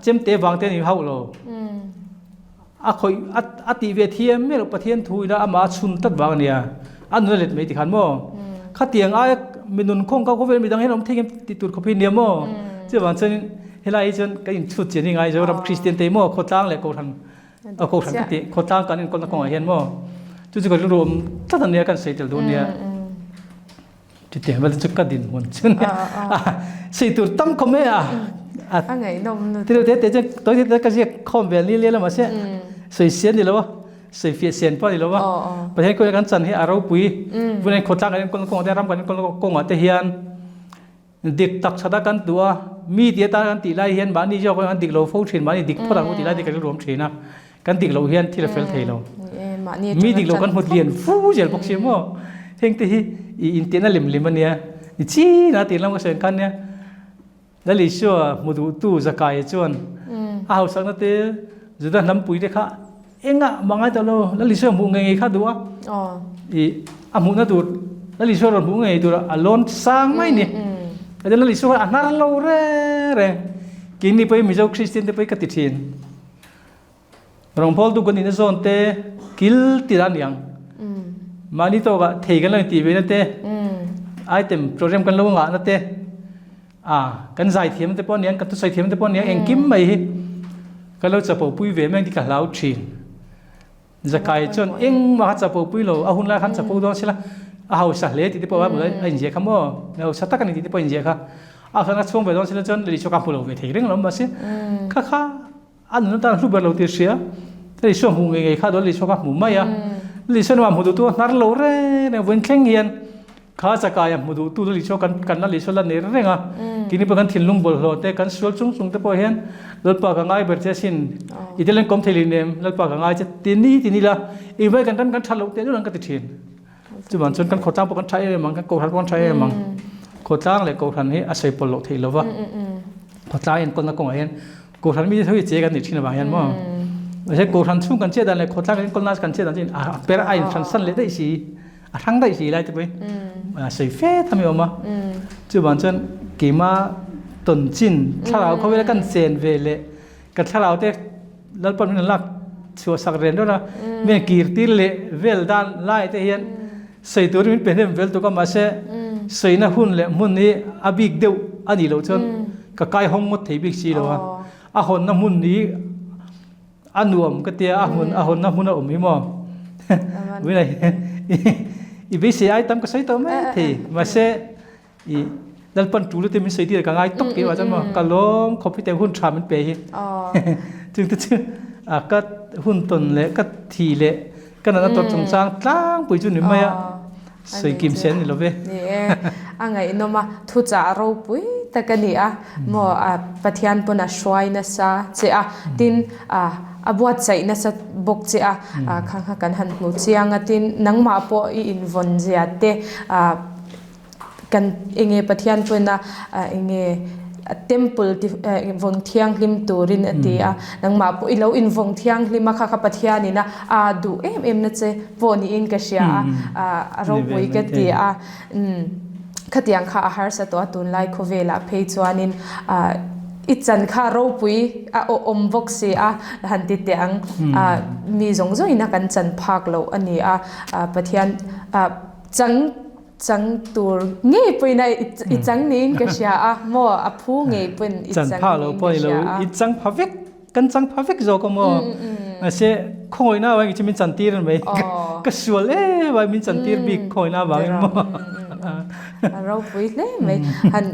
Speaker 2: เจมเตวางเตนี่เขาโลคอยตีเวทีไม่เราปะเทียนถูนะอามาชุนตัดวางเนี่ยอันนู้นเลยไม่ติดขันโม่ข้าเตียงไอ้มีนุนคงเขาเวลามีดังให้เราทิ้งติดตุดเขาพินเนี่ยโม่เจ้าวันเช่นเฮลัยจนก็ยิ่งชุดเจนี่ไงจะรับคริสเตียนเตโม่โคตรจ้างเลยกูทันกูทันติโคตรจ้างกันคนละคนเห็นโม่จุดก็รวมถ้าตอนนี้กันเสร็จแล้วเนี่ยจุดเดียวมันจะกระดิ่งหมุนชนสิ่งตัวตั้มคอมเมอ่ะ
Speaker 1: ไงนม
Speaker 2: ที่เราเดี๋ยวจะตัวที่เราก็จะคอมเบลลี่เลี้ยแล้วมาเสียใส่เสียนดีแล้ววะใส่เฟียเสียนพอดีแล้ววะประเทศก็ยังกันจันให้อารมณ์ปุยวันนี้โคตรจ้างกันคนละคนได้รำกันคนละคนอ่ะแต่เฮียนเด็กตักชะตากันตัวมีเดียตากันตีไล่เฮียนบ้านนี้เจ้ากันติกเราฟูชินบ้านนี้ดิกพอต่างกันตีไล่ดิกันรวมชินนะกันติกเราเฮียนที่เราเฟลเทเรามีดิกเรากันหมดเรียนฟูเจลพวกเชื่อมั้งเฮงที่อินเทอร์เน็ตลิมมันเนี่ยจีน่าตีเราก็เชิญกันเนี่ยแล้วลิชัวมุดูตู้จะกายจวนเอาสักนาทีจะได้น้ำปุ๋ยเด็กค่ะเอ็งอ่ะบางไงตลอดแล้วลิชัวมุงเงยค่ะดูว่ามุน่าดูแล้วลิชัวเรามุงเงยดูละอารมณ์สร้างไม่เนี่ยแล้วลิชัวอันนั้นเราเร่กินนี่ไปมิจฉาคริสเตียนไปกัดติดรองพอลดูกันนี่โซนเตกิลติดอันยังมานี่ตัวก็เทกันเลยตีไปนั่นเตไอเต็มโปรแกรมกันลงอ่ะนั่นเตกันใส่เทียมแต่ป้อนเนี้ยกันตัวใส่เทียมแต่ป้อนเนี้ยเองกิมไม่ก็เราจะปปุยเวแม่งที่กันเราชินจะกลายจนเองมาจะปปุยเราเอาหุ่นละขันจะปปุยใช่ละเอาสัตว์เลี้ยที่ที่ป้อนว่าเลยไอ้เจี๊ยคำว่าเราสัตว์กันที่ที่ป้อนเจี๊ยค่ะเอาขนาดช่วงไปตอนใช่ละจนเลยช่วงการพูดเราเวทีเรื่องเรามาสิค่ะอันนั้นตอนรูปแบบเราตีเสียเลยช่วงหูเงยค่ะโดนเลยช่วงการหูไม่อะเลยช่วงว่าหูตัวนั่นเราเร่เนี่ยเว้นแข่งเงียนข้าจะกายมุดูตู้ลิชกันกันนั่นลิชละเนรเร่งอ่ะกินนี่เป็นกันทิ้งลุงบอลโหดแต่กันสวลซุงแต่พอเห็นรถปากง่ายเบอร์เจสินอีเดลันคอมเทลินเนมรถปากง่ายจะตีนี่ละอีเวกันกันทันลุกเตะด้วยกันติดทิ้งจุดวันชนกันขดจ้างปกันใช้มังกันโกทันปกันใช้มังขดจ้างเลยโกทันให้อาศัยปลอกทีแล้ววะขดจ้างเห็นคนละกงเห็นโกทันมีเท่าเจกันติดทิ้งบางเห็นมั้งไม่ใช่โกทันชุ่มกันเจดันเลยขดจ้างเห็นคนน่ากันเจดันจริงเปรไอสั้นเลยได้สิทั้งได้สิไรจะไปใส่เฟซทำยังไงมาจุดวันจันกี่มาต้นจินถ้าเราเขาเวลากันเซนเวลเลยกันถ้าเราแต่แล้วปนมันหลักชัวสักเรนด้วยนะเมื่อกีร์ตีเละเวลด้านไล่แต่เห็นใส่ตัวนี้เป็นเรื่องเวลตัวก็มาเช่ใส่หน้าหุ่นเละหุ่นนี้อาบิกเดียวอันนี้เราจนก็กลายห้องหมดที่บิกซีแล้ววะอาหุ่นน้ำหุ่นนี้อันรวมก็เตี้ยอาหุ่นน้ำหุ่นน้ำอมหิมะวินัยอีวิสัยตั้มก็ใช้ตัวไม่ที่มาเช่อีดัลปันจูรุที่มันใช้ที่กันง่ายตกเกี่ยวกับมันก็ล้มคอมพิวเตอร์หุ่นทรามันเปย์จึงก็หุ่นตนเละก็ทีเละก็นั่นตัวจงสร้างตั้งปุ๋ยจุนหนึ่งไม่อะใส่กิมเซนนี่เราเว้ย
Speaker 1: ไงโนมาทุจารูปุยแต่กันนี่หมอปฏิญาณปนช่วยนะซะเจ้าดินบวชใจนะสับกเจ้าข้างกันหันหูเชียงตินนังมาปออินวันเจ้าเตกันเองปฏิญาณปนเองtemple vong thiang hlim turin ati nang ma po ilo in vong thiang hlima kha kha pathian ina du em na che voni in ka sia ro poi ka ti khatiang kha har sa to tun lai khovela phei chuanin อิจันข้าเราปุยอมวกเสียหันติเตียงมีจงจอยนักกันจันพักเราอันนี้ปะเทียนจังตัวเงี้ยปุยในอิจังนี้ก็เสียโมผู้เงี้ยเป็นอิจัง
Speaker 2: จันพักเราปุยเราอิจังพาเวกกันจังพาเวกโจก็โมเสียคอยหน้าวันจะมีจันตีร์ไหมก็สวยวันมีจันตีร์บิ๊กคอยหน้าวันโม
Speaker 1: เราปุยเลยไหมหัน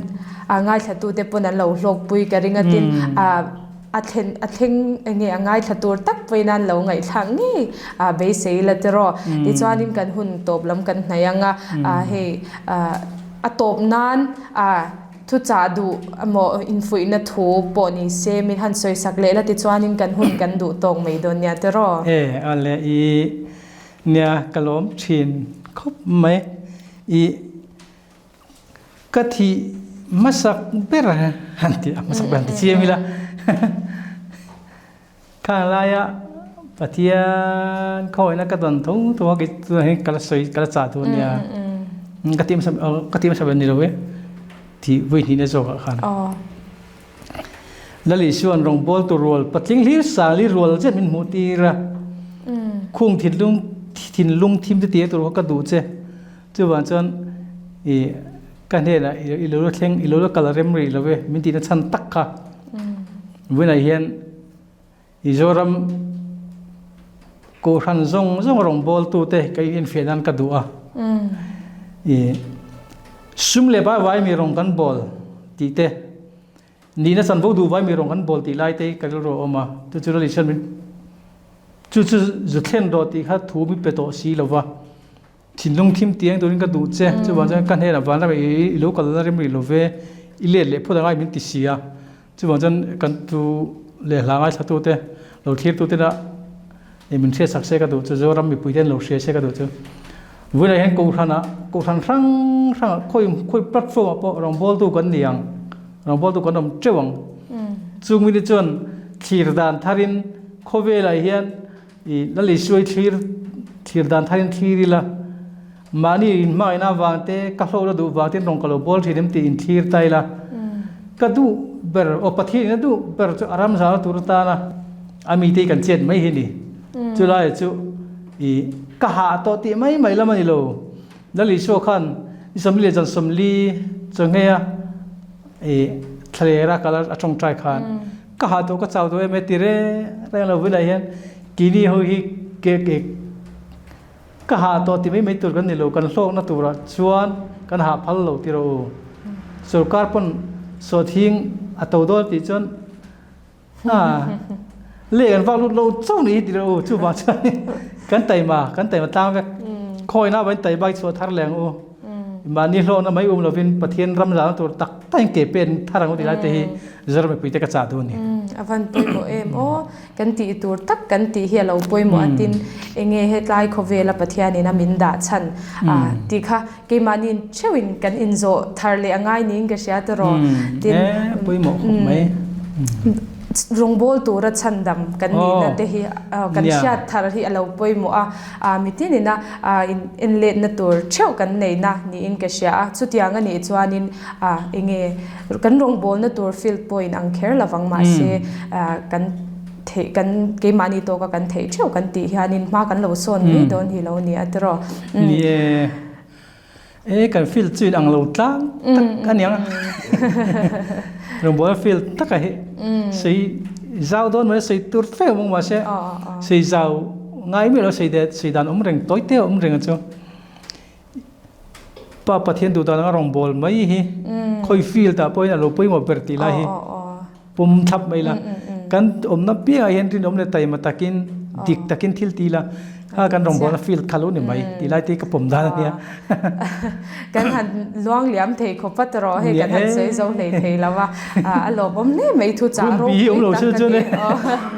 Speaker 1: ง่ายถ้าตัวเด็กปนันเราหลอกปุยกระดิ่งตินอัดเห็นเงี้ยง่ายถ้าตัวตักไปนั่นเราไงทางนี้เบสเซลตรอดิจานินกันหุ่นตบลำกันไหนยังเฮตบนั้นทุจาดูหมออินฟุยนัทโถปนิเซมิหันสวยสักเละแล้วดิจานินกันหุ่นกันดูตรงไม่โดนเนี่ยตรอ
Speaker 2: อะไรเนี่ยกลมชินครบไหมกะทิmasak berah nanti masak berah cia mila kan laya patian kau ina kadon tu gitu kalau soi kalau satu ni kati masak berani loh ti wih ni nasok kan lalu suan rong bol tu roll patling lir sali roll je min mutira kung tin lung tim tu tiada tu kadu je cuba cuanกันเนี่ยนะอีโลเข่งอีโลกาลเรมรีแล้วเว้ยมินตีนัชันตักค่ะเว้ยนายเฮียนอีโจรัมกูรันซงรองบอลตัวเตะกับอินฟินันกัดดูอ่ะซุ่มเล็บไว้มีรองกันบอลตีเตะนี่นัชันพวกดูไว้มีรองกันบอลตีไล่เตะกันรู้ออกมาตัวจุดลิชันมินจุดจุดเข่งโดดตีข้าถูมิเปโตสีแล้ววะทิ้งลงทิ้งเตียงตัวนี้ก็ดูเจ้าวันจันทร์กันเห็นวันนั้นไปอีโลกาลเรมรีโลเวอีเล่เล่พูดง่ายมินติเสียจุวันจันทร์กันตัวเล่หลังไอ้สัตว์ตัวเต้เราเทียบตัวเต้ละมินเสียสักเสียก็ดูจุเราไม่พูดเต้เราเสียก็ดูจุวันนั้นเห็นกูทันครั้งค่อยปรับตัวพอรองบอลตัวกันเดียงรองบอลตัวกันดมเจ้าวังจุมินจวนขีดดานทารินโคเวลาเฮียนนั่นเลยช่วยขีดดานทารินขีดละมานี่มาอินาวางเตะกัลโลดูวางเตะตรงกัลโลบอลที่เดิมตีอินทีร์ไตละก็ดูเบอร์โอปัทที่นั่นดูเบอร์จุอารามสาวตุรตานะอามีตีกันเจ็ดไม่เห็นดิจุลายจุกะหาตัวตีไม่ละมันนี่โลนั่นลิโชคันอิสมลีจันสมลีจังเฮียทะเลรักกัลจงใจคันกะหาตัวก็เจ้าตัวไม่ตีเร่เรื่องเราวิไลเห็นกินีหูฮิเกก็หาตัวที่ไม่ตัวกันนี่เรากันโลกนั่นตัวชวนกันหาพัลเราที่เราสุรการปนสุดทิ้งอัตโตดที่จนเลี้ยงฟังเราจ้องนี้ที่เราชูบาชันกันไต่มาตามแบบคอยหน้าไว้ไต่ใบสวดทารแรงมานี่โลกนั้นไม่เราเป็นประเทศรำลาตัวตักตั้งเก็บเป็นทารางอุติไลเตหิจะไม่ไปเตะกระจาดตัวนี้
Speaker 1: อวันปุยโมโอกันตีตัวตักกันตีเฮียเราปุยโมอันตินเองเฮตไลโคเวลประเทศนี้นะมินดาชันตีค่ะเกมานินเชวินกันอินโซทาร์เลง่ายนิ่งก็เสียตรอ
Speaker 2: ตินปุยโมไหม
Speaker 1: รงบอลตัวรัชันดำกันนี่นะเตหิกันเชียทาร์ที่เราปุยโมมิตินี่นะอินเลนตัวเชี่ยวกันในนะนี่อินก็เสียสุดยังอันนี้จวนนินเองกันรงบอลนะตัวฟิลป์ปุยนังเคร์ละฟังมาเสกันเทกันเกมานี่ตัวกันเทเชี่ยวกันตีฮานินมากันเราโซนนี่โดนที่เราเนี่ยตรอ
Speaker 2: นี่กันฟิลจุดอังเราตั้งกันยังเราบอกว่าฟิลตักไอ้สิเจ้าโดนมาสิตัวเฟลมึงมาเสียสิเจ้าง่ายไม่เราสิเด็ดสิดันเร่งตัวเตี้ยเร่งจ้ะป้าประเทศดูตอนนั้นรองบอลไม่ฮีคอยฟิลแต่พอเนี่ยเราไปมาเปิดตีไรฮีปุ่มทับไม่ละกันนับเปี้ยเห็นที่น้องเนี่ยไต่มาตะกินดิกตะกินทิลตีละกันรองบอลฟิลคารุนี่ไม่ตีไรตีกับผมได้เนี่ย
Speaker 1: กันหันล่วงเหลี่ยมเทขบปัตรอให้กันหันเสยโซเลยเทแล้วว่าหลบผมเนี่ยไม่ทุจารุ
Speaker 2: บีเราเชื่อจุเนี่ย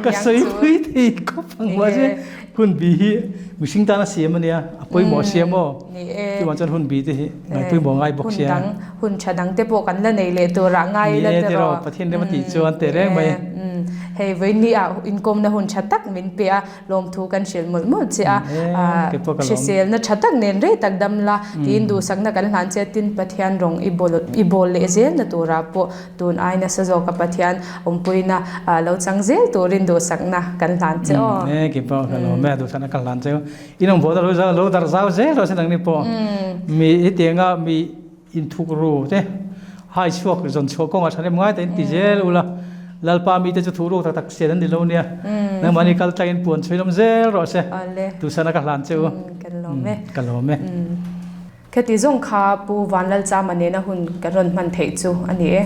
Speaker 2: ก็เสยพื้นที่ก็ฟังว่าใช่หุ่นบีมิชิงตาหน้าเสียมันเนี่ยปุยหมอเสียมั้งที่วันจันทร์หุ่นบีที่ไงปุยหมอไงบอกเสีย
Speaker 1: หุ่นฉดังเตปกันแล้วในเลตัวร่างไงแล้ว
Speaker 2: แต่เราประเทศเดมันติจวนแต่แรกไป
Speaker 1: hei voi ni a income na hun chatak min pe a lom thu kan shil mul mul che a shisel na chatak nen re tak dam la tin du sak na kan han che tin pathian rong ibol le zel na tura po tun ai na sa zo ka pathian puina lo chang zel turin du sak na kan han che o
Speaker 2: ke po ka lo me du sana kan lan che inong bo da lo dar zau zel ro se dang ni po mi itenga mi in thuk ru te hai chuak zon chuak ko nga thane ngai ten ti zel ula lalpa mi te chu thuru tak tak se dan di lo nia nang mani kal tain puan chhoilom zel ro se tu sana ka lan che kan lo me
Speaker 1: khati zong kha pu wanlal cha mane na hun ka ron man thei chu ani e